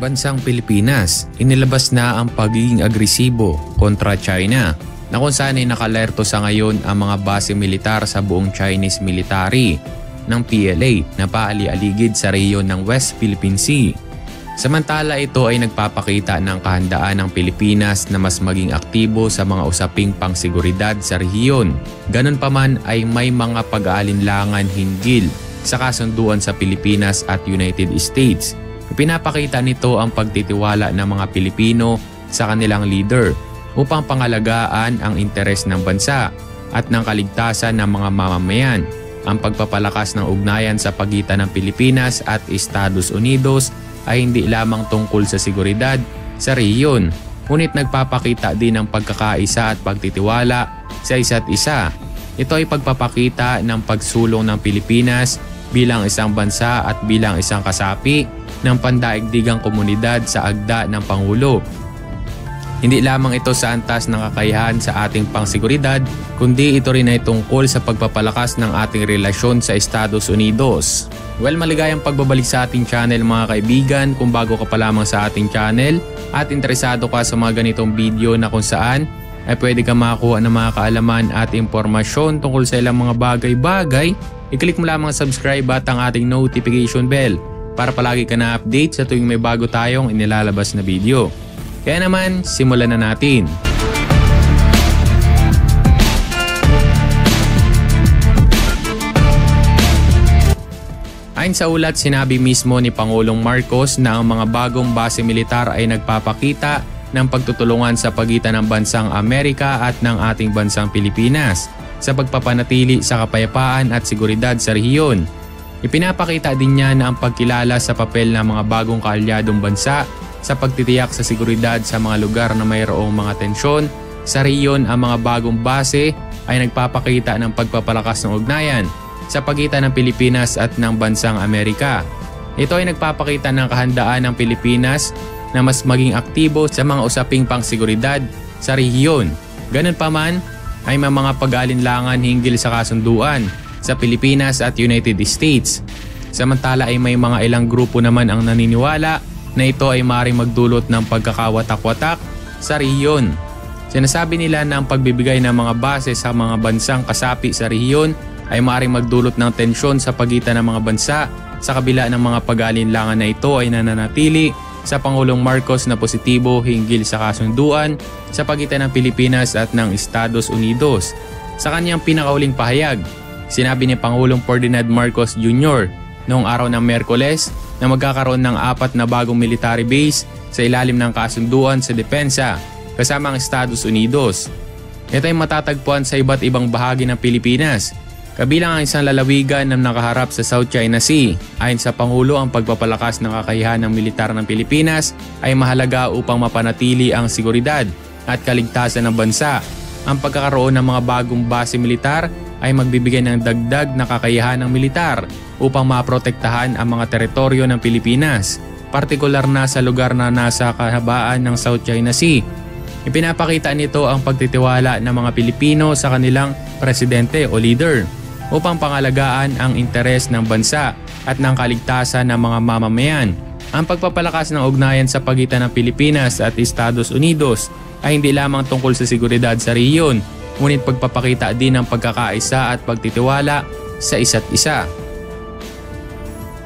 Bansang Pilipinas, inilabas na ang pagiging agresibo kontra China na kung saan ay nakalerto sa ngayon ang mga base militar sa buong Chinese military ng PLA na paali-aligid sa rehiyon ng West Philippine Sea. Samantala ito ay nagpapakita ng kahandaan ng Pilipinas na mas maging aktibo sa mga usaping pangseguridad sa rehiyon. Ganun pa man ay may mga pag-aalinlangan hinggil sa kasunduan sa Pilipinas at United States. Pinapakita nito ang pagtitiwala ng mga Pilipino sa kanilang leader upang pangalagaan ang interes ng bansa at ng kaligtasan ng mga mamamayan. Ang pagpapalakas ng ugnayan sa pagitan ng Pilipinas at Estados Unidos ay hindi lamang tungkol sa seguridad sa rehiyon, ngunit nagpapakita din ng pagkakaisa at pagtitiwala sa isa't isa. Ito ay pagpapakita ng pagsulong ng Pilipinas bilang isang bansa at bilang isang kasapi ng pandaigdigang komunidad sa agda ng Pangulo. Hindi lamang ito sa antas ng kakayahan sa ating pangseguridad, kundi ito rin ay tungkol sa pagpapalakas ng ating relasyon sa Estados Unidos. Well, maligayang pagbabalik sa ating channel mga kaibigan. Kung bago ka pa lamang sa ating channel at interesado ka sa mga ganitong video na kung saan ay pwede ka makakuha ng mga kaalaman at impormasyon tungkol sa ilang mga bagay-bagay, i-click mo lamang subscribe at ang ating notification bell para palagi ka na-update sa tuwing may bago tayong inilalabas na video. Kaya naman, simulan na natin. Ayon sa ulat, sinabi mismo ni Pangulong Marcos na ang mga bagong base militar ay nagpapakita ng pagtutulungan sa pagitan ng bansang Amerika at ng ating bansang Pilipinas sa pagpapanatili sa kapayapaan at seguridad sa rehiyon. Ipinapakita din niya na ang pagkilala sa papel ng mga bagong kaalyadong bansa sa pagtitiyak sa seguridad sa mga lugar na mayroong mga tensyon sa rehiyon. Ang mga bagong base ay nagpapakita ng pagpapalakas ng ugnayan sa pagitan ng Pilipinas at ng bansang Amerika. Ito ay nagpapakita ng kahandaan ng Pilipinas na mas maging aktibo sa mga usaping pangseguridad sa rehiyon. Ganun pa man ay may mga pag-aalinlangan hinggil sa kasunduan sa Pilipinas at United States. Samantala ay may mga ilang grupo naman ang naniniwala na ito ay maaaring magdulot ng pagkakawatak-watak sa rehiyon. Sinasabi nila na ang pagbibigay ng mga base sa mga bansang kasapi sa rehiyon ay maaaring magdulot ng tensyon sa pagitan ng mga bansa. Sa kabila ng mga pag-aalinlangan na ito ay nananatili sa Pangulong Marcos na positibo hinggil sa kasunduan sa pagitan ng Pilipinas at ng Estados Unidos. Sa kanyang pinakauling pahayag, sinabi ni Pangulong Ferdinand Marcos Jr. noong araw ng Miyerkules na magkakaroon ng 4 na bagong military base sa ilalim ng kasunduan sa depensa kasama ang Estados Unidos. Ito ay matatagpuan sa iba't ibang bahagi ng Pilipinas, kabilang ang isang lalawigan na nakaharap sa South China Sea. Ayon sa Pangulo, ang pagpapalakas ng kakayahan ng militar ng Pilipinas ay mahalaga upang mapanatili ang seguridad at kaligtasan ng bansa. Ang pagkakaroon ng mga bagong base militar ay magbibigay ng dagdag na kakayahan ng militar upang maprotektahan ang mga teritoryo ng Pilipinas, partikular na sa lugar na nasa kahabaan ng South China Sea. Ipinapakita nito ang pagtitiwala ng mga Pilipino sa kanilang presidente o leader upang pangalagaan ang interes ng bansa at ng kaligtasan ng mga mamamayan. Ang pagpapalakas ng ugnayan sa pagitan ng Pilipinas at Estados Unidos ay hindi lamang tungkol sa seguridad sa rehiyon, ngunit pagpapakita din ng pagkakaisa at pagtitiwala sa isa't isa.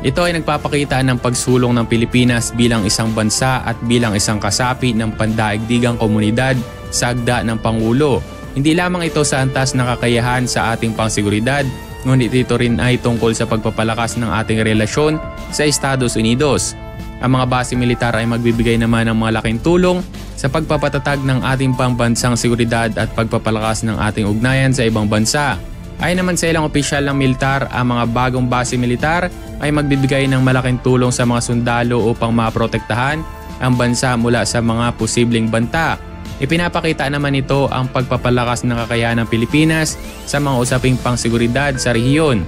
Ito ay nagpapakita ng pagsulong ng Pilipinas bilang isang bansa at bilang isang kasapi ng pandaigdigang komunidad sa agda ng Pangulo. Hindi lamang ito sa antas ng kakayahan sa ating pangseguridad, ngunit ito rin ay tungkol sa pagpapalakas ng ating relasyon sa Estados Unidos. Ang mga base militar ay magbibigay naman ng malaking tulong sa pagpapatatag ng ating pambansang seguridad at pagpapalakas ng ating ugnayan sa ibang bansa. Ayon naman sa ilang opisyal ng militar, ang mga bagong base militar ay magbibigay ng malaking tulong sa mga sundalo upang maprotektahan ang bansa mula sa mga posibleng banta. Ipinapakita naman ito ang pagpapalakas ng kakayahan ng Pilipinas sa mga usaping pangseguridad sa rehiyon.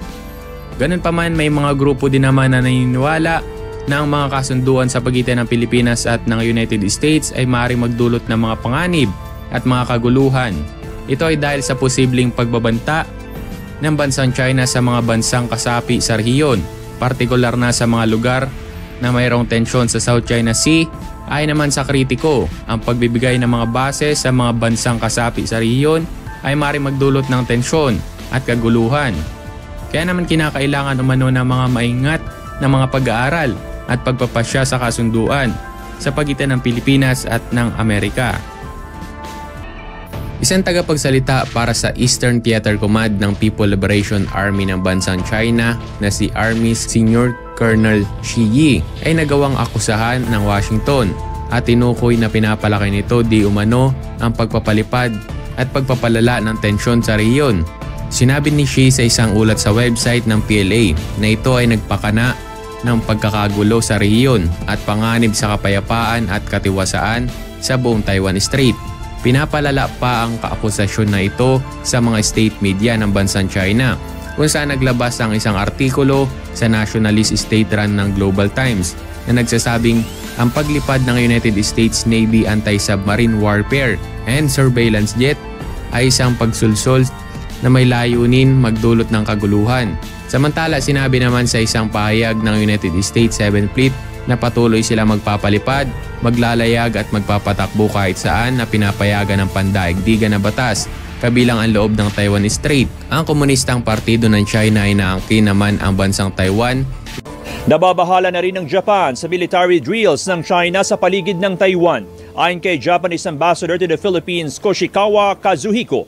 Ganun pa man, may mga grupo din naman na naniniwala na ang mga kasunduan sa pagitan ng Pilipinas at ng United States ay maaaring magdulot ng mga panganib at mga kaguluhan. Ito ay dahil sa posibleng pagbabanta ng bansang China sa mga bansang kasapi sa rehiyon, partikular na sa mga lugar na mayroong tensyon sa South China Sea ay naman sa kritiko. Ang pagbibigay ng mga base sa mga bansang kasapi sa rehiyon ay maaaring magdulot ng tensyon at kaguluhan. Kaya naman kinakailangan umano ng mga maingat na mga pag-aaral at pagpapasya sa kasunduan sa pagitan ng Pilipinas at ng Amerika. Isang tagapagsalita para sa Eastern Theater Command ng People Liberation Army ng bansang China na si Army Senior Colonel Shi Yi ay nagawang akusahan ng Washington at tinukoy na pinapalaki nito di umano ang pagpapalipad at pagpapalala ng tensyon sa rehiyon. Sinabi ni Shi sa isang ulat sa website ng PLA na ito ay nagpakana ng pagkakagulo sa rehiyon at panganib sa kapayapaan at katiwasaan sa buong Taiwan Strait. Pinapalala pa ang kaakusasyon na ito sa mga state media ng bansang China kung saan naglabas ang isang artikulo sa nationalist state run ng Global Times na nagsasabing ang paglipad ng United States Navy anti-submarine warfare and surveillance jet ay isang pagsulsol na may layunin magdulot ng kaguluhan. Samantala, sinabi naman sa isang pahayag ng United States 7th Fleet na patuloy sila magpapalipad, maglalayag at magpapatakbo kahit saan na pinapayagan ng pandaigdigan na batas, kabilang ang loob ng Taiwan Strait. Ang Komunistang Partido ng China ay naangkin naman ang bansang Taiwan. Nababahala na rin ng Japan sa military drills ng China sa paligid ng Taiwan. Ayon kay Japanese Ambassador to the Philippines, Koshikawa Kazuhiko,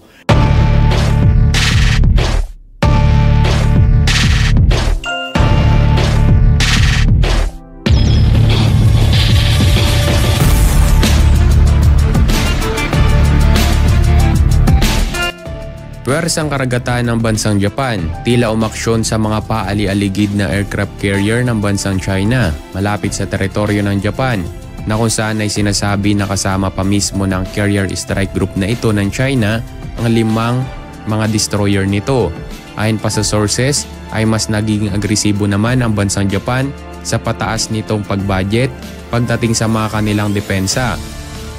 Pwersang karagatan ng bansang Japan tila umaksyon sa mga paali-aligid na aircraft carrier ng bansang China malapit sa teritoryo ng Japan na kung saan ay sinasabi na kasama pa mismo ng carrier strike group na ito ng China ang 5 mga destroyer nito. Ayon pa sa sources ay mas nagiging agresibo naman ang bansang Japan sa pataas nitong pagbudget pagdating sa mga kanilang depensa.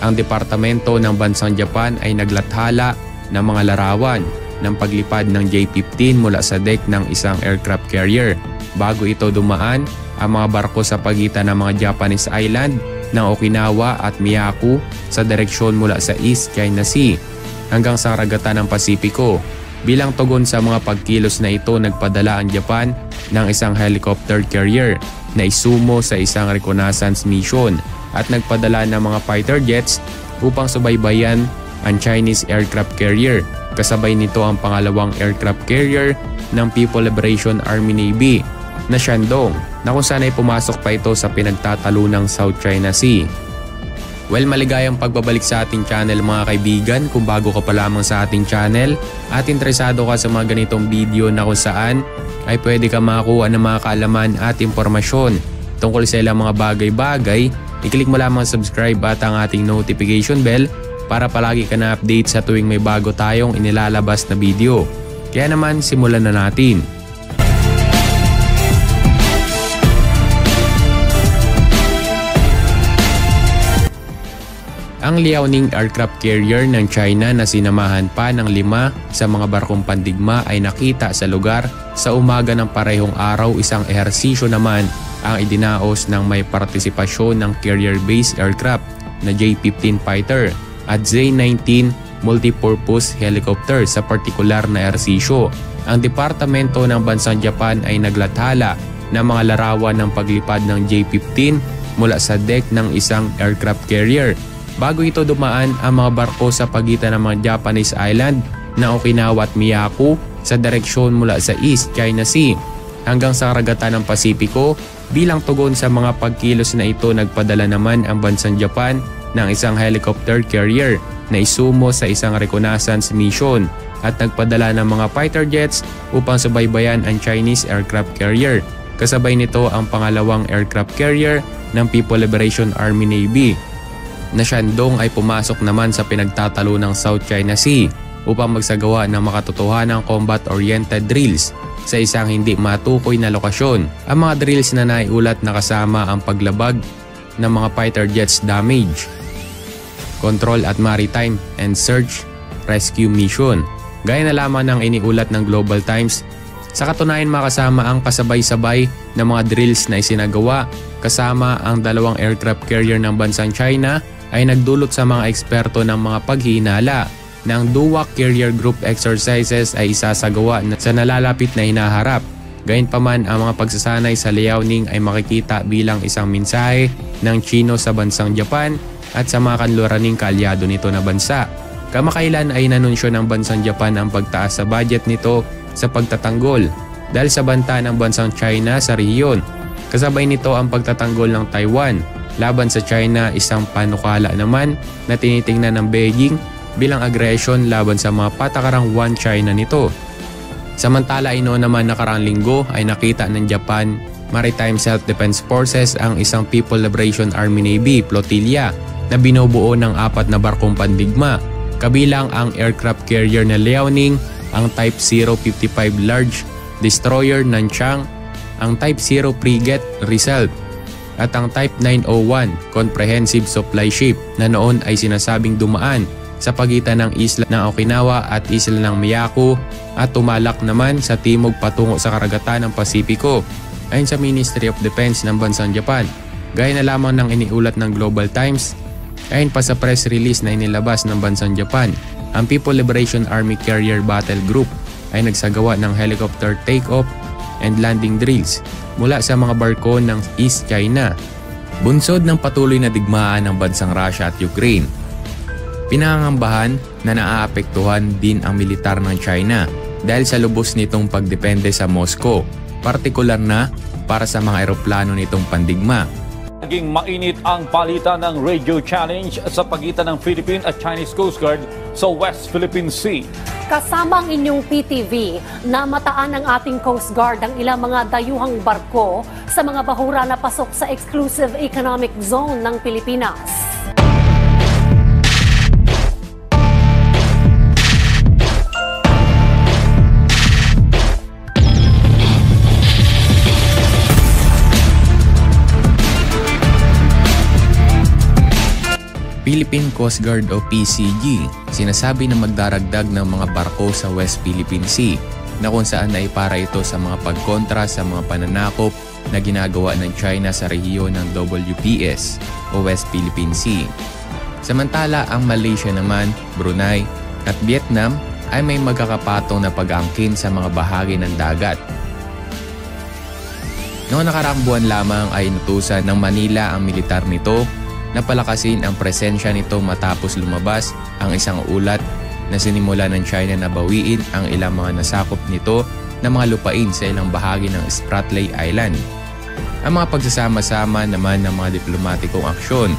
Ang departamento ng bansang Japan ay naglathala ng mga larawan ng paglipad ng J-15 mula sa deck ng isang aircraft carrier bago ito dumaan ang mga barko sa pagitan ng mga Japanese island ng Okinawa at Miyako sa direksyon mula sa East China Sea hanggang sa karagatan ng Pasipiko. Bilang tugon sa mga pagkilos na ito, nagpadala ang Japan ng isang helicopter carrier na isumo sa isang reconnaissance mission at nagpadala ng mga fighter jets upang subaybayan ang Chinese aircraft carrier. Kasabay nito ang pangalawang aircraft carrier ng People Liberation Army Navy na Shandong na kung saan ay pumasok pa ito sa pinagtatalunang South China Sea. Well, maligayang pagbabalik sa ating channel mga kaibigan. Kung bago ka pa lamang sa ating channel at interesado ka sa mga ganitong video na kung saan ay pwede ka makakuha ng mga kaalaman at impormasyon tungkol sa ilang mga bagay-bagay, i-click mo lamang subscribe at ang ating notification bell para palagi ka na-update sa tuwing may bago tayong inilalabas na video. Kaya naman, simulan na natin. Ang Liaoning aircraft carrier ng China na sinamahan pa ng 5 sa mga barkong pandigma ay nakita sa lugar sa umaga ng parehong araw. Isang ehersisyo naman ang idinaos ng may partisipasyon ng carrier-based aircraft na J-15 fighter at Z-19 multipurpose helicopter. Sa partikular na ehersisyo, ang Departamento ng Bansang Japan ay naglathala ng mga larawan ng paglipad ng J-15 mula sa deck ng isang aircraft carrier bago ito dumaan ang mga barko sa pagitan ng mga Japanese island na Okinawa at Miyako sa direksyon mula sa East China Sea hanggang sa karagatan ng Pasipiko. Bilang tugon sa mga pagkilos na ito, nagpadala naman ang bansang Japan ng isang helicopter carrier na isumo sa isang reconnaissance mission at nagpadala ng mga fighter jets upang subaybayan ang Chinese aircraft carrier. Kasabay nito ang pangalawang aircraft carrier ng People Liberation Army Navy na Shandong ay pumasok naman sa pinagtatalo ng South China Sea upang magsagawa ng makatotohanang combat-oriented drills sa isang hindi matukoy na lokasyon. Ang mga drills na naiulat na kasama ang paglabag ng mga fighter jets, damage control at maritime and search rescue mission. Gaya na lamang ng iniulat ng Global Times, Sa katunayan makasama ang pasabay-sabay na mga drills na isinagawa kasama ang dalawang aircraft carrier ng bansang China ay nagdulot sa mga eksperto ng mga paghihinala na ang DUWAC Carrier Group exercises ay isasagawa sa nalalapit na hinaharap. Gayunpaman ang mga pagsasanay sa Liaoning ay makikita bilang isang mensahe ng Chino sa bansang Japan at sa mga kanluraning kaalyado nito na bansa. Kamakailan ay inanunsyo ng bansang Japan ang pagtaas sa budget nito sa pagtatanggol dahil sa banta ng bansang China sa rehiyon. Kasabay nito ang pagtatanggol ng Taiwan laban sa China, isang panukala naman na tinitingnan ng Beijing bilang agresyon laban sa mga patakarang One China nito. Samantala ay noon naman nakaraang linggo ay nakita ng Japan Maritime Self-Defense Forces ang isang People Liberation Army Navy flotilla na binubuo ng 4 na barkong pandigma, kabilang ang aircraft carrier na Liaoning, ang Type 055 large destroyer Nanchang, ang Type 0 frigate Result, at ang Type 901 comprehensive supply ship na noon ay sinasabing dumaan sa pagitan ng isla ng Okinawa at isla ng Miyako at tumalak naman sa timog patungo sa karagatan ng Pasipiko. Ayon sa Ministry of Defense ng bansang Japan, gaya na lamang ng iniulat ng Global Times, ayon pa sa press release na inilabas ng bansang Japan, ang People Liberation Army Carrier Battle Group ay nagsagawa ng helicopter take-off and landing drills mula sa mga barko ng East China. Bunsod ng patuloy na digmaan ng bansang Russia at Ukraine, pinangangambahan na naaapektuhan din ang militar ng China dahil sa lubos nitong pagdepende sa Moscow, partikular na para sa mga eroplano nitong pandigma. Naging mainit ang palitan ng radio challenge sa pagitan ng Philippine at Chinese Coast Guard sa West Philippine Sea. Kasama ang inyong PTV, namataan ng ating Coast Guard ang ilang mga dayuhang barko sa mga bahura na pasok sa Exclusive Economic Zone ng Pilipinas. Philippine Coast Guard o PCG, sinasabi na magdaragdag ng mga barko sa West Philippine Sea na kung saan ay para ito sa mga pagkontra sa mga pananakop na ginagawa ng China sa rehiyon ng WPS o West Philippine Sea. Samantala ang Malaysia naman, Brunei at Vietnam ay may magkakapatong na pag-angkin sa mga bahagi ng dagat. Noong nakaraang buwan lamang ay inutusan ng Manila ang militar nito na palakasin ang presensya nito matapos lumabas ang isang ulat na sinimula ng China na bawiin ang ilang mga nasakop nito na mga lupain sa ilang bahagi ng Spratly Island. Ang mga pagsasama-sama naman ng mga diplomatikong aksyon